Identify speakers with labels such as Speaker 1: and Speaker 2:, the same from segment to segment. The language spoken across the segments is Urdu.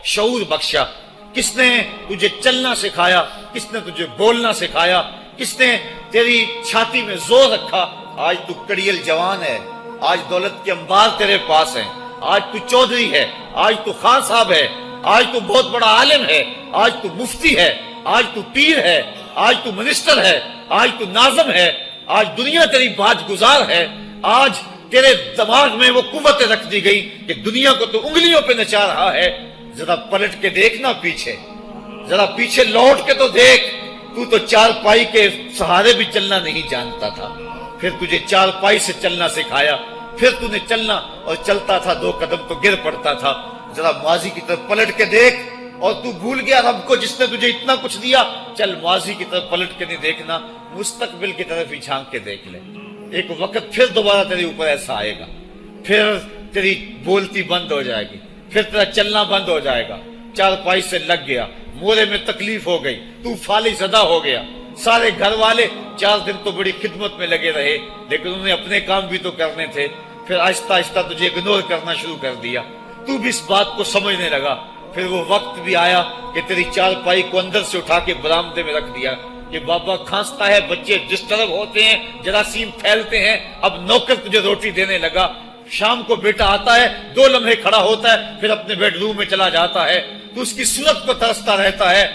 Speaker 1: شعور بخشا؟ کس نے تجھے چلنا سکھایا؟ کس نے تجھے بولنا سکھایا؟ کس نے تیری چھاتی میں زور رکھا؟ آج تو کڑیل جوان ہے، آج دولت کے انبار تیرے پاس ہیں، آج تو چودھری ہے، آج تو خان صاحب ہے، آج تو بہت بڑا عالم ہے، آج تو مفتی ہے، آج تو پیر ہے، آج تو منسٹر ہے، آج تو ناظم ہے، آج دنیا تیری باج گزار ہے، آج تیرے دماغ میں وہ قوت رکھ دی گئی کہ دنیا کو تو انگلیوں پہ نچا رہا ہے۔ ذرا پلٹ کے دیکھنا پیچھے، ذرا پیچھے لوٹ کے تو دیکھ، تو چار پائی کے سہارے بھی چلنا نہیں جانتا تھا، پھر تجھے چار پائی سے چلنا سکھایا، پھر تو نے چلنا، اور چلتا تھا 2 قدم تو گر پڑتا تھا۔ ذرا ماضی کی طرف پلٹ کے دیکھ، اور تو بھول گیا رب کو جس نے تجھے اتنا کچھ دیا۔ چل ماضی کی طرف پلٹ کے نہیں دیکھنا، مستقبل کی طرف ہی جھانک کے دیکھ لے۔ ایک وقت پھر دوبارہ تیرے اوپر ایسا آئے گا، پھر تیری بولتی بند ہو جائے گی، پھر تیرا چلنا بند ہو جائے گا۔ چار پائی سے لگ گیا، مورے میں تکلیف ہو گئی، تو فالج زدہ ہو گیا۔ سارے گھر والے 4 دن تو بڑی خدمت میں لگے رہے، لیکن انہیں اپنے کام بھی تو کرنے تھے، پھر آہستہ آہستہ تجھے اگنور کرنا شروع کر دیا۔ تو بھی اس بات کو سمجھنے لگا۔ پھر وہ وقت بھی آیا کہ تیری چار پائی کو اندر سے اٹھا کے برآمدے میں رکھ دیا کہ بابا کھانستا ہے، بچے جس طرف ہوتے ہیں جراثیم پھیلتے ہیں، اب نوکر تجھے روٹی دینے لگا۔ شام کو بیٹا آتا ہے، 2 لمحے کھڑا ہوتا ہے، پھر اپنے بیڈ روم میں چلا جاتا ہے، تو اس کی صورت کو ترستا رہتا ہے۔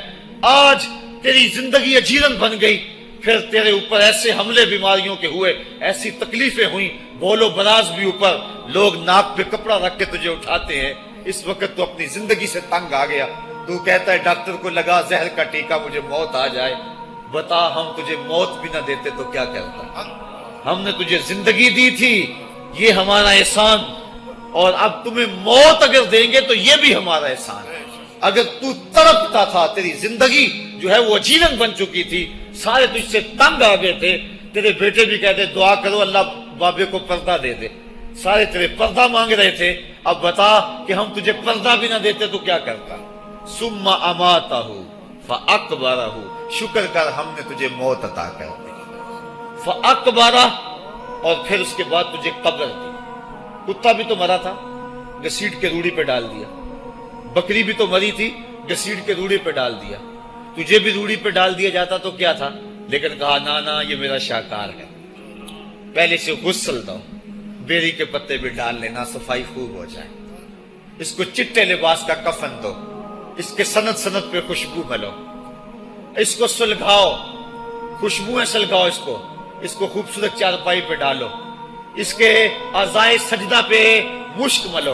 Speaker 1: آج تیری زندگی اجیرن بن گئی، پھر تیرے اوپر ایسے حملے بیماریوں کے ہوئے، ایسی تکلیفیں ہوئیں، بول و براز بھی اوپر، لوگ ناک پہ کپڑا رکھ کے تجھے اٹھاتے ہیں۔ اس وقت تو اپنی زندگی سے تنگ آ گیا، تو کہتا ہے ڈاکٹر کو لگا زہر کا ٹیکہ، مجھے موت آ جائے۔ بتا ہم تجھے موت بھی نہ دیتے تو کیا کرتا؟ ہم نے تجھے زندگی دی تھی، یہ ہمارا احسان، اور اب تمہیں موت اگر دیں گے تو یہ بھی ہمارا احسان ہے۔ اگر تو تڑپتا تھا، تیری زندگی جو ہے وہ اجیرن بن چکی تھی، سارے تجھ سے تنگ آ گئے تھے، تیرے بیٹے بھی کہتے دعا کرو اللہ بابے کو پردہ دے دے، سارے تیرے پردہ مانگ رہے تھے، اب بتا کہ ہم تجھے پردہ بھی نہ دیتے تو کیا کرتا؟ ثم اماتہ فاقبرہ، شکر کر ہم نے تجھے موت عطا کر دی، فاقبرہ، اور پھر اس کے بعد تجھے قبر دی۔ کتا بھی تو مرا تھا، گھسیٹ کے روڑی پہ ڈال دیا، بکری بھی تو مری تھی، گھسیٹ کے روڑی پہ ڈال دیا، تجھے بھی روڑی پہ ڈال دیا جاتا تو کیا تھا؟ لیکن کہا نا یہ میرا شاہکار ہے، پہلے سے غسل دو، بیری کے پتے بھی ڈال لینا، صفائی خوب ہو جائے، اس کو چٹے لباس کا کفن دو، اس کے سند سند پہ خوشبو ملو، اس کو سلگھاؤ، خوشبوئیں سلگھاؤ، اس کو خوبصورت چارپائی پہ ڈالو، اس کے اعضائے سجدہ پہ مشک ملو،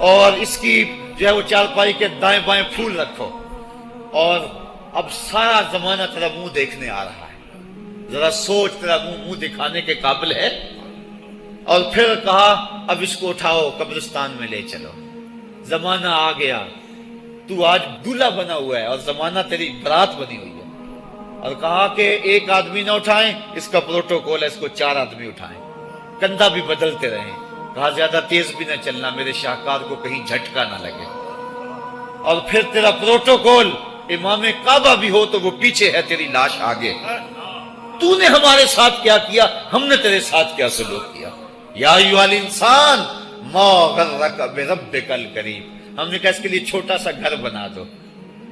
Speaker 1: اور اس کی جو ہے وہ چارپائی کے دائیں بائیں پھول رکھو، اور اب سارا زمانہ تیرا منہ دیکھنے آ رہا ہے، ذرا سوچ تیرا منہ دکھانے کے قابل ہے؟ اور پھر کہا اب اس کو اٹھاؤ، قبرستان میں لے چلو، زمانہ آ گیا، تو آج دولہا بنا ہوا ہے اور زمانہ تیری برات بنی ہوئی ہے، اور کہا کہ ایک آدمی نہ اٹھائیں، اس کا پروٹوکول ہے، اس کو 4 آدمی اٹھائیں، کندھا بھی بدلتے رہیں، کہا زیادہ تیز بھی نہ چلنا، میرے شاہکار کو کہیں جھٹکا نہ لگے، اور پھر تیرا پروٹوکول امام کعبہ بھی ہو تو وہ پیچھے ہے، تیری لاش آگے۔ تو نے ہمارے ساتھ کیا کیا، ہم نے تیرے ساتھ کیا سلوک کیا؟ یا ایھا الانسان ما غرک بربک الکریم، ہم نے کہا اس کے لیے چھوٹا سا گھر بنا دو،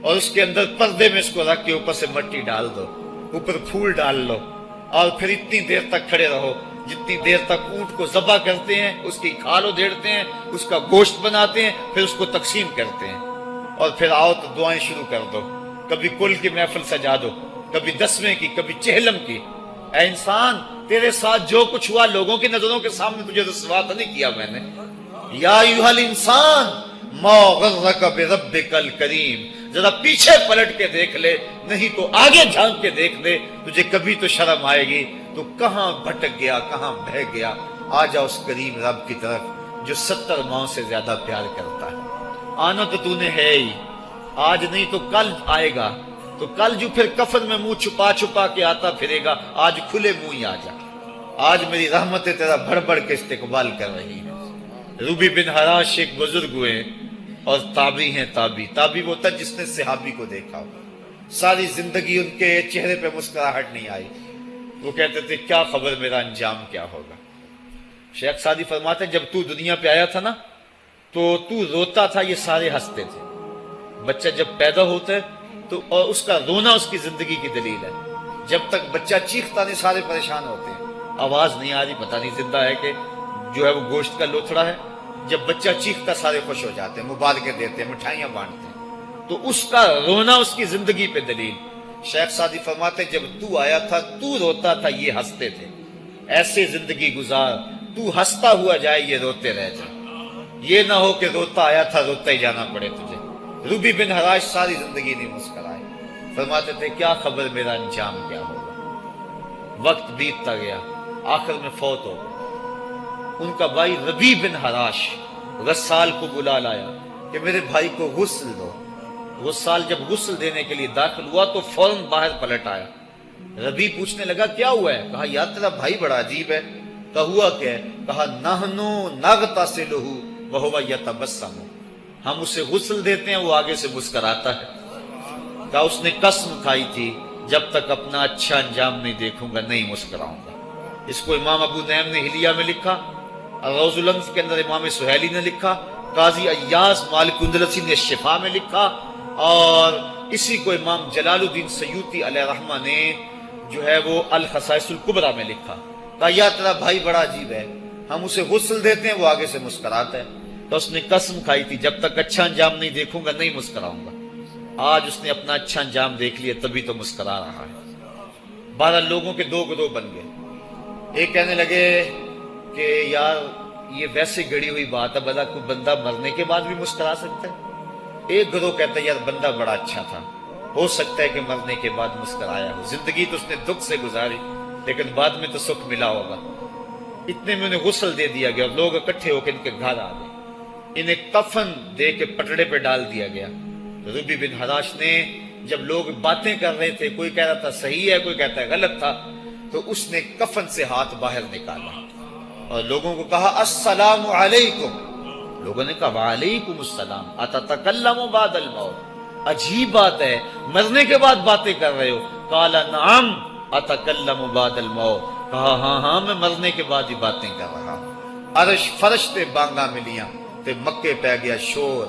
Speaker 1: اور اس کے اندر پردے میں اس کو رکھ کے اوپر سے مٹی ڈال دو، اوپر پھول ڈال لو، اور پھر اتنی دیر تک کھڑے رہو جتنی دیر تک اونٹ کو ذبح کرتے ہیں، اس کی کھال ادھیڑتے ہیں، اس کا گوشت بناتے ہیں، پھر اس کو تقسیم کرتے ہیں، اور پھر آؤ تو دعائیں شروع کر دو، کبھی کل کی محفل سجا دو، کبھی 10ویں کی، کبھی چہلم کی۔ اے انسان، تیرے ساتھ جو کچھ ہوا لوگوں کی نظروں کے سامنے تجھے رسوا تو نہیں کیا میں نے؟ یا ایھا الانسان ما غرک بربک الکریم، ذرا پیچھے پلٹ کے دیکھ لے، نہیں تو آگے جھانک کے دیکھ لے، تجھے کبھی تو شرم آئے گی، تو کہاں بھٹک گیا، کہاں بہہ گیا۔ آ جا اس کریم رب کی طرف جو 70 ماؤں سے زیادہ پیار کرتا ہے۔ آنا تو نے ہے ہی، آج نہیں تو کل آئے گا، تو کل جو پھر کفن میں منہ چھپا چھپا کے آتا پھرے گا، آج کھلے منہ ہی آ جا۔ آج میری رحمتیں تیرا بڑھ بڑھ کے استقبال کر رہی ہیں۔ روبی بن حراش ایک بزرگ ہوئے اور تابعی ہیں۔ تابعی وہ تھا جس نے صحابی کو دیکھا ہو، ساری زندگی ان کے چہرے پہ مسکراہٹ نہیں آئی، وہ کہتے تھے کیا خبر میرا انجام کیا ہوگا۔ شیخ سعدی فرماتے ہیں جب تو دنیا پہ آیا تھا نا تو روتا تھا، یہ سارے ہنستے تھے، بچہ جب پیدا ہوتا ہے تو اور اس کا رونا اس کی زندگی کی دلیل ہے. جب تک بچہ چیختا نہیں سارے پریشان ہوتے ہیں, آواز نہیں آ رہی, پتہ نہیں زندہ ہے کہ جو ہے وہ گوشت کا لوتھڑا ہے. جب بچہ چیختا سارے خوش ہو جاتے ہیں, مبارکیں دیتے ہیں, مٹھائیاں بانٹتے ہیں. تو اس کا رونا اس کی زندگی پہ دلیل. شیخ سعدی فرماتے جب تو آیا تھا تو روتا تھا یہ ہنستے تھے, ایسے زندگی گزار تو ہنستا ہوا جائے یہ روتے رہ جائے, یہ نہ ہو کہ روتا آیا تھا روتا ہی جانا پڑے تجھے. ربی بن حراش ساری زندگی نہیں مسکرائے, فرماتے تھے کیا خبر میرا انجام کیا ہوگا. وقت بیتتا گیا, آخر میں فوت ہو گئے. ان کا بھائی ربی بن حراش غسال کو بلا لایا کہ میرے بھائی کو غسل دو. غسال جب غسل دینے کے لیے داخل ہوا تو فوراً باہر پلٹ آیا. ربی پوچھنے لگا کیا ہوا ہے؟ کہا یار تیرا بھائی بڑا عجیب ہے. کہا ہوا کیا ہے؟ کہا نحنو نغتسلہ وہو یتبسم, ہم اسے غسل دیتے ہیں وہ آگے سے مسکراتا ہے. کہا اس نے قسم کھائی تھی جب تک اپنا اچھا انجام نہیں دیکھوں گا نہیں مسکراؤں گا. اس کو امام ابو نعیم نے حلیہ میں لکھا, روز الانف کے اندر امام سہیلی نے لکھا, قاضی ایاز مالک اندلسی نے شفا میں لکھا, اور اسی کو امام جلال الدین سیوطی علیہ رحمہ نے جو ہے وہ الخصائص الکبریٰ میں لکھا. کہا یا تیرا بھائی بڑا عجیب ہے, ہم اسے غسل دیتے ہیں وہ آگے سے مسکراتا ہے. تو اس نے قسم کھائی تھی جب تک اچھا انجام نہیں دیکھوں گا نہیں مسکراؤں گا. آج اس نے اپنا اچھا انجام دیکھ لیا تبھی تو مسکرا رہا ہے. 12 لوگوں کے 2 گروہ بن گئے. ایک کہنے لگے کہ یار یہ ویسے گڑی ہوئی بات ہے, بھلا کوئی بندہ مرنے کے بعد بھی مسکرا سکتا ہے. ایک گروہ کہتا ہے یار بندہ بڑا اچھا تھا, ہو سکتا ہے کہ مرنے کے بعد مسکرایا ہو, زندگی تو اس نے دکھ سے گزاری لیکن بعد میں تو سکھ ملا ہوگا. اتنے میں انہیں غسل دے دیا گیا اور لوگ اکٹھے ہو کے ان کے گھر آ گئے. انہیں کفن دے کے پٹڑے پہ ڈال دیا گیا. ربی بن حراش نے جب لوگ باتیں کر رہے تھے, کوئی کہہ رہا تھا صحیح ہے کوئی کہتا ہے غلط تھا, تو اس نے کفن سے ہاتھ باہر نکالا اور لوگوں کو کہا السلام علیکم. لوگوں نے کہا وعلیکم السلام, اتتکلم بعد الموت, عجیب بات ہے مرنے کے بعد باتیں کر رہے ہو. قال نعم اتکلم بعد الموت, کہا ہاں ہاں میں مرنے کے بعد ہی باتیں کر رہا ہوں. عرش فرش تے بانگا ملیاں تے مکے پہ گیا شور,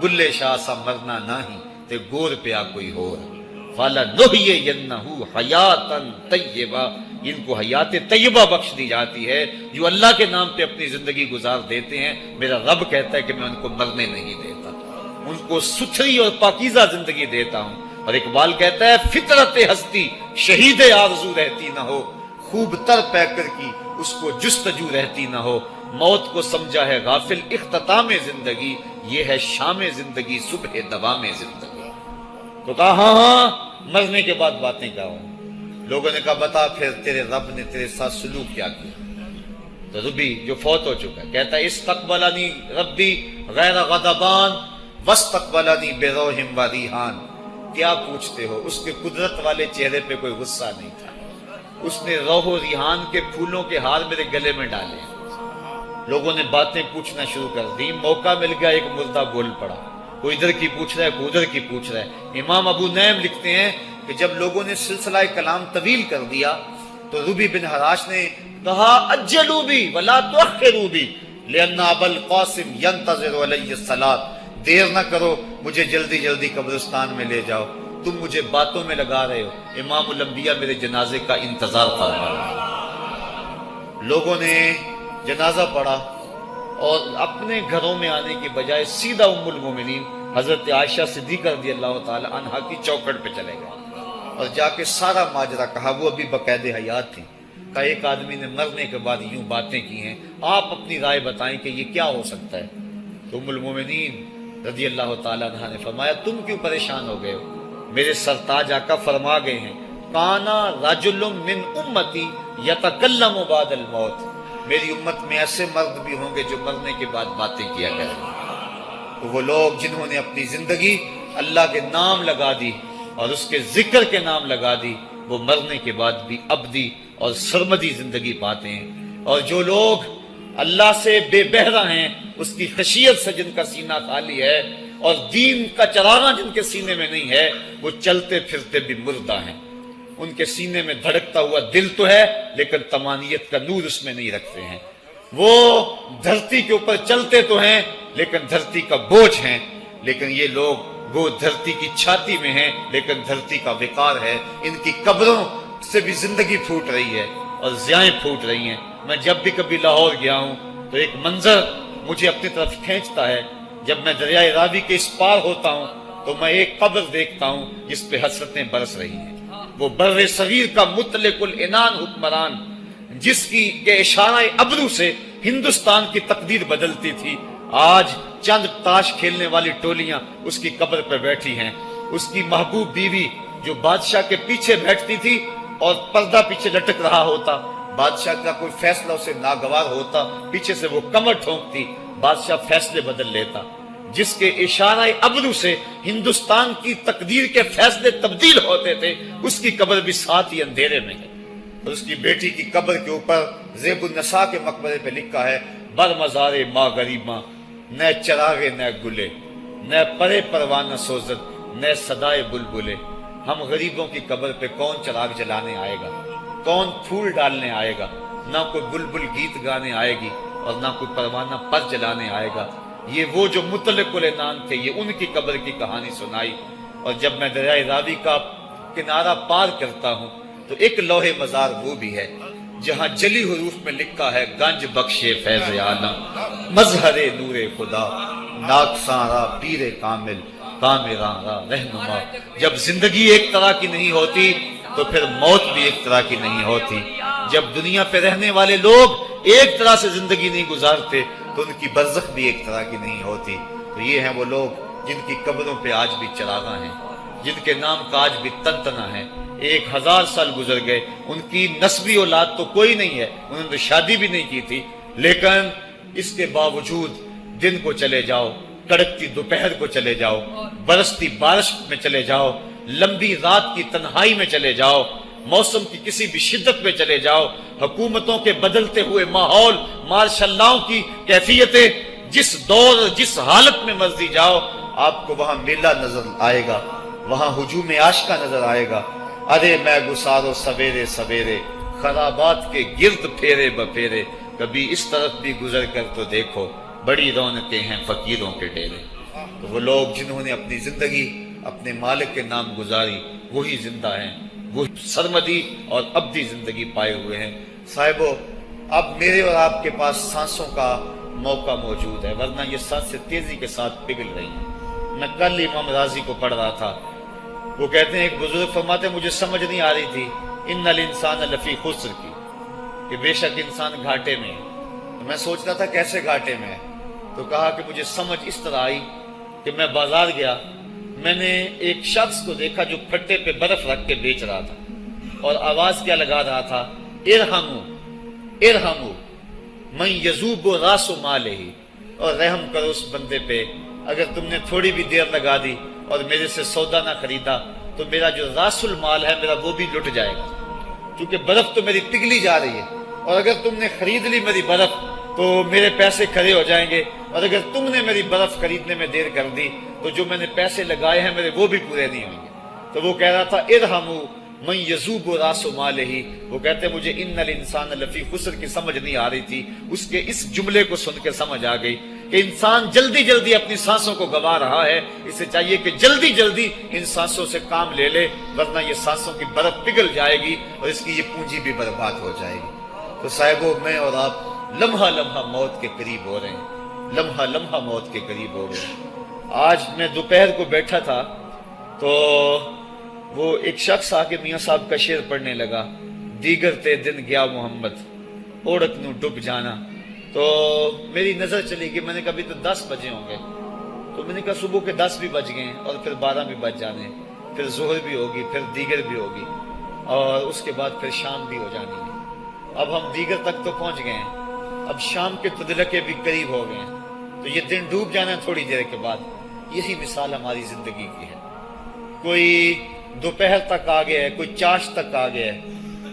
Speaker 1: بلے شاہ سا مرنا نہیں تے گور پیا کوئی ہور. فَلَنُحْيِيَنَّهُ حَيَاتًا طَيِّبَةً, ان کو حیات طیبہ بخش دی جاتی ہے جو اللہ کے نام پہ اپنی زندگی گزار دیتے ہیں. میرا رب کہتا ہے کہ میں ان کو مرنے نہیں دیتا, ان کو ستھری اور پاکیزہ زندگی دیتا ہوں. اور اقبال کہتا ہے فطرت ہستی شہید آرزو رہتی نہ ہو, خوب تر پیکر کی اس کو جستجو رہتی نہ ہو. موت کو سمجھا ہے غافل اختتام زندگی, یہ ہے شام زندگی صبح دوام زندگی. تو کہا ہاں ہاں مرنے کے بعد باتیں کروں. لوگوں نے کہا بتا پھر تیرے رب نے تیرے ساتھ سلوک کیا کیا. تو ربی جو فوت ہو چکا ہے کہتا ہے استقبلنی ربی غیر غضبان واستقبلنی بروح و ریحان. کیا پوچھتے ہو, اس کے قدرت والے چہرے پہ کوئی غصہ نہیں تھا. اس نے روح و ریحان کے پھولوں کے ہار میرے گلے میں ڈالے. لوگوں نے باتیں پوچھنا شروع کر دی. موقع مل گیا ایک مردہ بول پڑا, کوئی ادھر کی پوچھ رہا ہے کوئی ادھر کی پوچھ رہا ہے. امام ابو نعیم لکھتے ہیں کہ جب لوگوں نے سلسلہ کلام طویل کر دیا تو ربی بن حراش نے کہا اجلوا بی ولا تؤخروا بی لان ابا القاسم ينتظر علی الصلاۃ, دیر نہ کرو مجھے جلدی جلدی قبرستان میں لے جاؤ, تم مجھے باتوں میں لگا رہے ہو. امام الانبیاء میرے جنازے کا انتظار فرما رہے ہیں. لوگوں نے جنازہ پڑھا اور اپنے گھروں میں آنے کی بجائے سیدھا ام المومنین حضرت عائشہ صدیقہ رضی اللہ تعالی عنہا کی چوکھٹ پہ چلے گئے اور جا کے سارا ماجرا کہا. وہ ابھی باقاعد حیات تھیں. کہ ایک آدمی نے مرنے کے بعد یوں باتیں کی ہیں, آپ اپنی رائے بتائیں کہ یہ کیا ہو سکتا ہے. تو ام المومنین رضی اللہ تعالی عنہا نے فرمایا تم کیوں پریشان ہو گئے ہو, میرے سرتاج آقا فرما گئے ہیں کانا رجل من امتی یتکلم بعد الموت, میری امت میں ایسے مرد بھی ہوں گے جو مرنے کے بعد باتیں کیا کریں. تو وہ لوگ جنہوں نے اپنی زندگی اللہ کے نام لگا دی اور اس کے ذکر کے نام لگا دی, وہ مرنے کے بعد بھی ابدی اور سرمدی زندگی پاتے ہیں. اور جو لوگ اللہ سے بے بہرہ ہیں, اس کی خشیت سے جن کا سینہ خالی ہے اور دین کا چراغاں جن کے سینے میں نہیں ہے, وہ چلتے پھرتے بھی مردہ ہیں. ان کے سینے میں دھڑکتا ہوا دل تو ہے لیکن تمانیت کا نور اس میں نہیں رکھتے ہیں. وہ دھرتی کے اوپر چلتے تو ہیں لیکن دھرتی کا بوجھ ہیں. لیکن یہ لوگ وہ دھرتی کی چھاتی میں ہیں لیکن دھرتی کا وقار ہے. ان کی قبروں سے بھی زندگی پھوٹ رہی ہے اور ضیائیں پھوٹ رہی ہیں. میں جب بھی کبھی لاہور گیا ہوں تو ایک منظر مجھے اپنی طرف کھینچتا ہے. جب میں دریائے راوی کے اس پار ہوتا ہوں تو میں ایک قبر دیکھتا ہوں جس پہ حسرتیں برس رہی ہیں. وہ بر صغیر کا مطلق العنان حکمران جس کی کے اشارہ ابرو سے ہندوستان کی تقدیر بدلتی تھی، آج چند تاش کھیلنے والی ٹولیاں اس کی قبر پہ بیٹھی ہیں. اس کی محبوب بیوی جو بادشاہ کے پیچھے بیٹھتی تھی اور پردہ پیچھے لٹک رہا ہوتا، بادشاہ کا کوئی فیصلہ اسے ناگوار ہوتا، پیچھے سے وہ کمر ٹھونکتی، بادشاہ فیصلے بدل لیتا. جس کے اشارہ ابرو سے ہندوستان کی تقدیر کے فیصلے تبدیل ہوتے تھے، اس کی قبر بھی ساتھ ہی اندھیرے میں ہے. اور اس کی بیٹی کی قبر کے اوپر زیب النساء کے مقبرے پہ لکھا ہے: بر مزار ماں غریباں، نہ چراغے نہ گلے، نہ پرے پروانہ سوزد، نہ صدائے بلبلے. ہم غریبوں کی قبر پہ کون چراغ جلانے آئے گا، کون پھول ڈالنے آئے گا؟ نہ کوئی بلبل گیت گانے آئے گی اور نہ کوئی پروانہ پر جلانے آئے گا. یہ وہ جو مطلق العنان تھے، یہ ان کی قبر کی کہانی سنائی. اور جب میں دریائے راوی کا کنارہ پار کرتا ہوں تو ایک لوح مزار وہ بھی ہے جہاں جلی حروف میں لکھا ہے: گنج بخشے فیض عالم، مظہر نور خدا، ناکساں را پیر کامل، کامراں را رہنما. جب زندگی ایک طرح کی نہیں ہوتی تو پھر موت بھی ایک طرح کی نہیں ہوتی. جب دنیا پہ رہنے والے لوگ ایک طرح سے زندگی نہیں گزارتے تو ان کی برزخ بھی ایک طرح کی نہیں ہوتی. تو یہ ہیں وہ لوگ جن کی قبروں پہ آج بھی چراغاں ہیں، جن کے نام کا آج بھی تنتنا ہے. 1000 سال گزر گئے، ان کی نسبی اولاد تو کوئی نہیں ہے، انہوں نے شادی بھی نہیں کی تھی، لیکن اس کے باوجود دن کو چلے جاؤ، کڑکتی دوپہر کو چلے جاؤ، برستی بارش میں چلے جاؤ، لمبی رات کی تنہائی میں چلے جاؤ، موسم کی کسی بھی شدت میں چلے جاؤ، حکومتوں کے بدلتے ہوئے ماحول، مارشل لاؤ کی کیفیتیں، جس دور جس حالت میں مرضی جاؤ، آپ کو وہاں میلہ نظر آئے گا، وہاں ہجوم عاشقہ نظر آئے گا. ارے میں گسارو سویرے سویرے، خرابات کے گرد پھیرے بپھیرے، کبھی اس طرف بھی گزر کر تو دیکھو، بڑی رونقیں ہیں فقیروں کے ڈیرے. تو وہ لوگ جنہوں نے اپنی زندگی اپنے مالک کے نام گزاری وہی زندہ ہیں، وہ سرمدی اور ابدی زندگی پائے ہوئے ہیں. صاحبو، اب میرے اور آپ کے پاس سانسوں کا موقع موجود ہے، ورنہ یہ سانسیں تیزی کے ساتھ پگھل رہی ہیں. میں کل امام راضی کو پڑھ رہا تھا، وہ کہتے ہیں، ایک بزرگ فرماتے ہیں مجھے سمجھ نہیں آ رہی تھی ان الانسان لفی خسر کی، کہ بے شک انسان گھاٹے میں ہے. تو میں سوچ رہا تھا کیسے گھاٹے میں ہے، تو کہا کہ مجھے سمجھ اس طرح آئی کہ میں بازار گیا، میں نے ایک شخص کو دیکھا جو پھٹے پہ برف رکھ کے بیچ رہا تھا اور آواز کیا لگا رہا تھا: ارحمو ارحمو من یذوب راس مالہ، اور رحم کرو اس بندے پہ، اگر تم نے تھوڑی بھی دیر لگا دی اور میرے سے سودا نہ خریدا تو میرا جو راس المال ہے میرا وہ بھی لٹ جائے گا، کیونکہ برف تو میری پگھلی جا رہی ہے، اور اگر تم نے خرید لی میری برف تو میرے پیسے کھڑے ہو جائیں گے، اور اگر تم نے میری برف خریدنے میں دیر کر دی تو جو میں نے پیسے لگائے ہیں میرے وہ بھی پورے نہیں ہوں گے. تو وہ کہہ رہا تھا ارحمو من یذوب راس مالہ. وہ کہتے ہیں مجھے ان الانسان لفی خسر کی سمجھ نہیں آ رہی تھی، اس کے اس جملے کو سن کے سمجھ آ گئی کہ انسان جلدی جلدی اپنی سانسوں کو گوا رہا ہے، اسے چاہیے کہ جلدی جلدی ان سانسوں سے کام لے لے، ورنہ یہ سانسوں کی برف پگھل جائے گی اور اس کی یہ پونجی بھی برباد ہو جائے گی. تو صاحبو، میں اور آپ لمحہ لمحہ موت کے قریب ہو رہے ہیں، لمحہ لمحہ موت کے قریب ہو گئے. آج میں دوپہر کو بیٹھا تھا تو وہ ایک شخص آ کے میاں صاحب کا شعر پڑھنے لگا: دیگر تے دن گیا محمد، اوڑک نو ڈب جانا. تو میری نظر چلی گئی، میں نے کہا ابھی تو 10 بجے ہوں گے، تو میں نے کہا صبح کے 10 بھی بج گئے ہیں اور پھر 12 بھی بج جانے ہیں، پھر ظہر بھی ہوگی، پھر دیگر بھی ہوگی، اور اس کے بعد پھر شام بھی ہو جانی ہے. اب ہم دیگر تک تو پہنچ گئے ہیں، اب شام کے تدلکے بھی قریب ہو گئے ہیں، تو یہ دن ڈوب جانا ہے تھوڑی دیر کے بعد. یہی مثال ہماری زندگی کی ہے. کوئی دوپہر تک آ گیا ہے، کوئی چاش تک آ گیا ہے،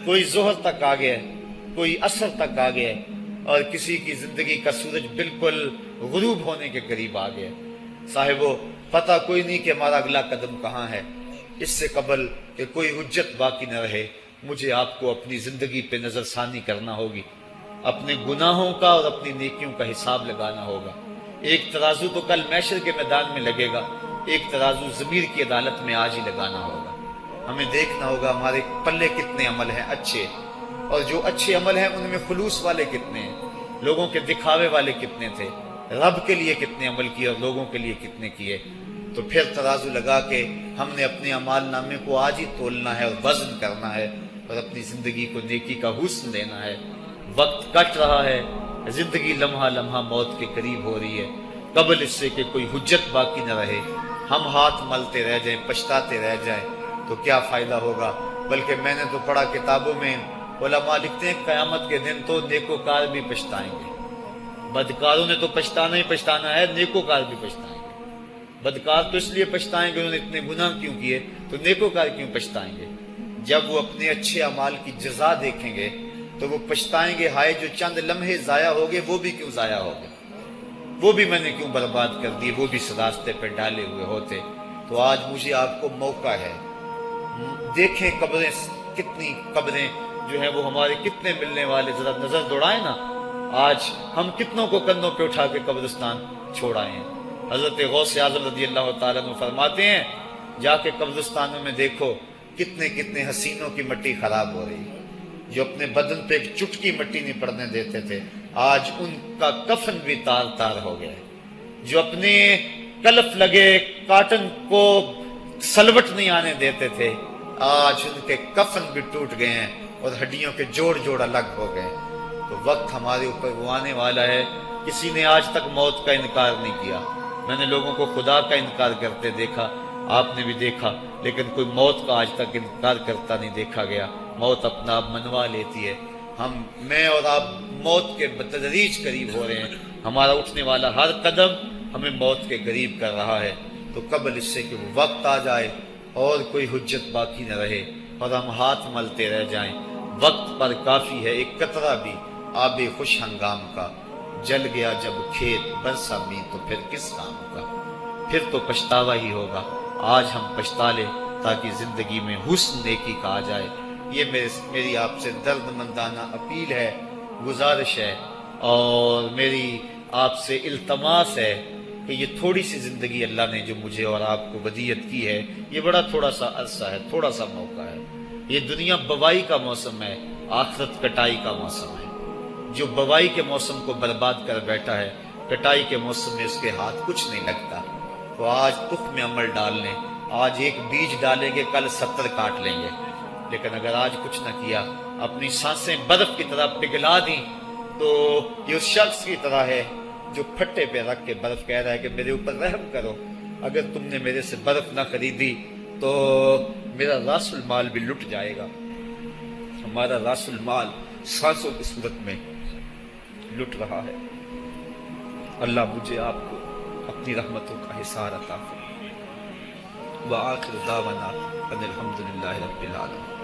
Speaker 1: کوئی ظہر تک آ گیا ہے، کوئی عصر تک آ گیا ہے، اور کسی کی زندگی کا سورج بالکل غروب ہونے کے قریب آ گیا. صاحبو، پتہ کوئی نہیں کہ ہمارا اگلا قدم کہاں ہے. اس سے قبل کہ کوئی حجت باقی نہ رہے، مجھے آپ کو اپنی زندگی پہ نظر ثانی کرنا ہوگی، اپنے گناہوں کا اور اپنی نیکیوں کا حساب لگانا ہوگا. ایک ترازو تو کل محشر کے میدان میں لگے گا، ایک ترازو ضمیر کی عدالت میں آج ہی لگانا ہوگا۔ ہمیں دیکھنا ہوگا ہمارے پلے کتنے عمل ہیں اچھے، اور جو اچھے عمل ہیں ان میں خلوص والے کتنے ہیں، لوگوں کے دکھاوے والے کتنے تھے، رب کے لیے کتنے عمل کیے اور لوگوں کے لیے کتنے کیے۔ تو پھر ترازو لگا کے ہم نے اپنے اعمال نامے کو آج ہی تولنا ہے اور وزن کرنا ہے، اور اپنی زندگی کو نیکی کا حسن دینا ہے۔ وقت کٹ رہا ہے، زندگی لمحہ لمحہ موت کے قریب ہو رہی ہے، قبل اس سے کہ کوئی حجت باقی نہ رہے، ہم ہاتھ ملتے رہ جائیں، پچھتاتے رہ جائیں تو کیا فائدہ ہوگا۔ بلکہ میں نے تو پڑھا کتابوں میں، علماء لکھتے ہیں قیامت کے دن تو نیکوکار بھی پچھتائیں گے۔ بدکاروں نے تو پچھتانا ہی پچھتانا ہے، نیکوکار بھی پچھتائیں گے۔ بدکار تو اس لیے پچھتائیں گے انہوں نے اتنے گناہ کیوں کیے، تو نیکوکار کیوں پچھتائیں گے؟ جب وہ اپنے اچھے اعمال کی جزا دیکھیں گے تو وہ پچھتائیں گے، ہائے جو چند لمحے ضائع ہو گئے وہ بھی کیوں ضائع ہو گئے، وہ بھی میں نے کیوں برباد کر دیے، وہ بھی اس راستے پہ ڈالے ہوئے ہوتے۔ تو آج مجھے آپ کو موقع ہے، دیکھیں قبریں، کتنی قبریں جو ہیں وہ ہمارے کتنے ملنے والے، ذرا نظر دوڑائیں نا، آج ہم کتنوں کو کندھوں پہ اٹھا کے قبرستان چھوڑ آئے ہیں۔ حضرت غوث اعظم رضی اللہ تعالیٰ عنہ فرماتے ہیں، جا کے قبرستانوں میں دیکھو کتنے کتنے حسینوں کی مٹی خراب ہو رہی ہے، جو اپنے بدن پہ ایک چٹکی مٹی نہیں پڑنے دیتے تھے، آج ان کا کفن بھی تار تار ہو گیا ہے۔ جو اپنے کلف لگے کاٹن کو سلوٹ نہیں آنے دیتے تھے، آج ان کے کفن بھی ٹوٹ گئے ہیں اور ہڈیوں کے جوڑ جوڑ الگ ہو گئے۔ تو وقت ہمارے اوپر وہ آنے والا ہے، کسی نے آج تک موت کا انکار نہیں کیا۔ میں نے لوگوں کو خدا کا انکار کرتے دیکھا، آپ نے بھی دیکھا، لیکن کوئی موت کا آج تک انکار کرتا نہیں دیکھا گیا۔ موت اپنا آپ منوا لیتی ہے۔ میں اور آپ موت کے بتدریج قریب ہو رہے ہیں، ہمارا اٹھنے والا ہر قدم ہمیں موت کے قریب کر رہا ہے۔ تو قبل اس سے کہ وہ وقت آ جائے اور کوئی حجت باقی نہ رہے اور ہم ہاتھ ملتے رہ جائیں، وقت پر کافی ہے ایک قطرہ بھی آب خوش ہنگام کا، جل گیا جب کھیت برسا می تو پھر کس کام کا، پھر تو پچھتاوا ہی ہوگا۔ آج ہم پچھتا لیں تاکہ زندگی میں حسن نیکی کا آ جائے۔ یہ میری آپ سے درد مندانہ اپیل ہے، گزارش ہے، اور میری آپ سے التماس ہے کہ یہ تھوڑی سی زندگی اللہ نے جو مجھے اور آپ کو ودیعت کی ہے، یہ بڑا تھوڑا سا عرصہ ہے، تھوڑا سا موقع ہے۔ یہ دنیا بوائی کا موسم ہے، آخرت کٹائی کا موسم ہے۔ جو بوائی کے موسم کو برباد کر بیٹھا ہے، کٹائی کے موسم میں اس کے ہاتھ کچھ نہیں لگتا۔ تو آج تخم عمل ڈال لیں، آج ایک بیج ڈالیں گے، کل 70 کاٹ لیں گے۔ لیکن اگر آج کچھ نہ کیا، اپنی سانسیں برف کی طرح پگھلا دیں، تو یہ اس شخص کی طرح ہے جو پھٹے پہ رکھ کے برف کہہ رہا ہے کہ میرے اوپر رحم کرو، اگر تم نے میرے سے برف نہ خریدی تو میرا راس المال بھی لٹ جائے گا۔ ہمارا راس المال سانسوں کی صورت میں لٹ رہا ہے۔ اللہ مجھے آپ کو اپنی رحمتوں کا حصار عطا فرمائے۔ وآخر دعوانا ان الحمد للہ رب العالمین۔